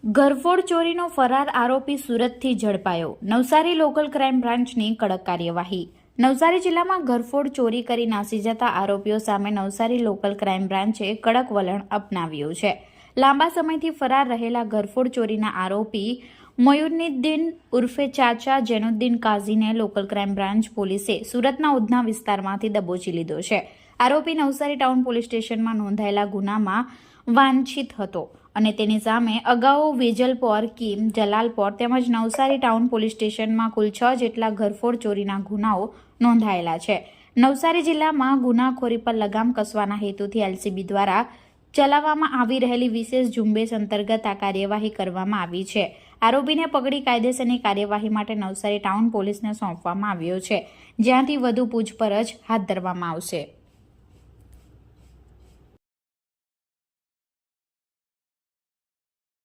ઘરફોડ ચોરીનો ફરાર આરોપી સુરતથી ઝડપાયો. નવસારી લોકલ ક્રાઇમ બ્રાન્ચની કડક કાર્યવાહી. નવસારી જિલ્લામાં ઘરફોડ ચોરી કરી નાસી જતા આરોપીઓ સામે નવસારી લોકલ ક્રાઇમ બ્રાન્ચે કડક વલણ અપનાવ્યું છે. લાંબા સમયથી ફરાર રહેલા ઘરફોડ ચોરીના આરોપી મોયુદ્દીન ઉર્ફે ચાચા જૈનુદ્દીન કાઝીને લોકલ ક્રાઇમ બ્રાન્ચ પોલીસે સુરતના ઉધના વિસ્તારમાંથી દબોચી લીધો છે. આરોપી નવસારી ટાઉન પોલીસ સ્ટેશનમાં નોંધાયેલા ગુનામાં વાંછિત હતો અને તેની સામે અગાઉ વેજલપોર, કીમ, જલાલપોર તેમજ નવસારી ટાઉન પોલીસ સ્ટેશનમાં કુલ 6 જેટલા ઘરફોડ ચોરીના ગુનાઓ નોંધાયેલા છે. નવસારી જિલ્લામાં ગુનાખોરી પર લગામ કસવાના હેતુથી એલસીબી દ્વારા ચલાવવામાં આવી રહેલી વિશેષ ઝુંબેશ અંતર્ગત આ કાર્યવાહી કરવામાં આવી છે. આરોપીને પકડી કાયદેસરની કાર્યવાહી માટે નવસારી ટાઉન પોલીસને સોંપવામાં આવ્યો છે, જ્યાંથી વધુ પૂછપરછ હાથ ધરવામાં આવશે.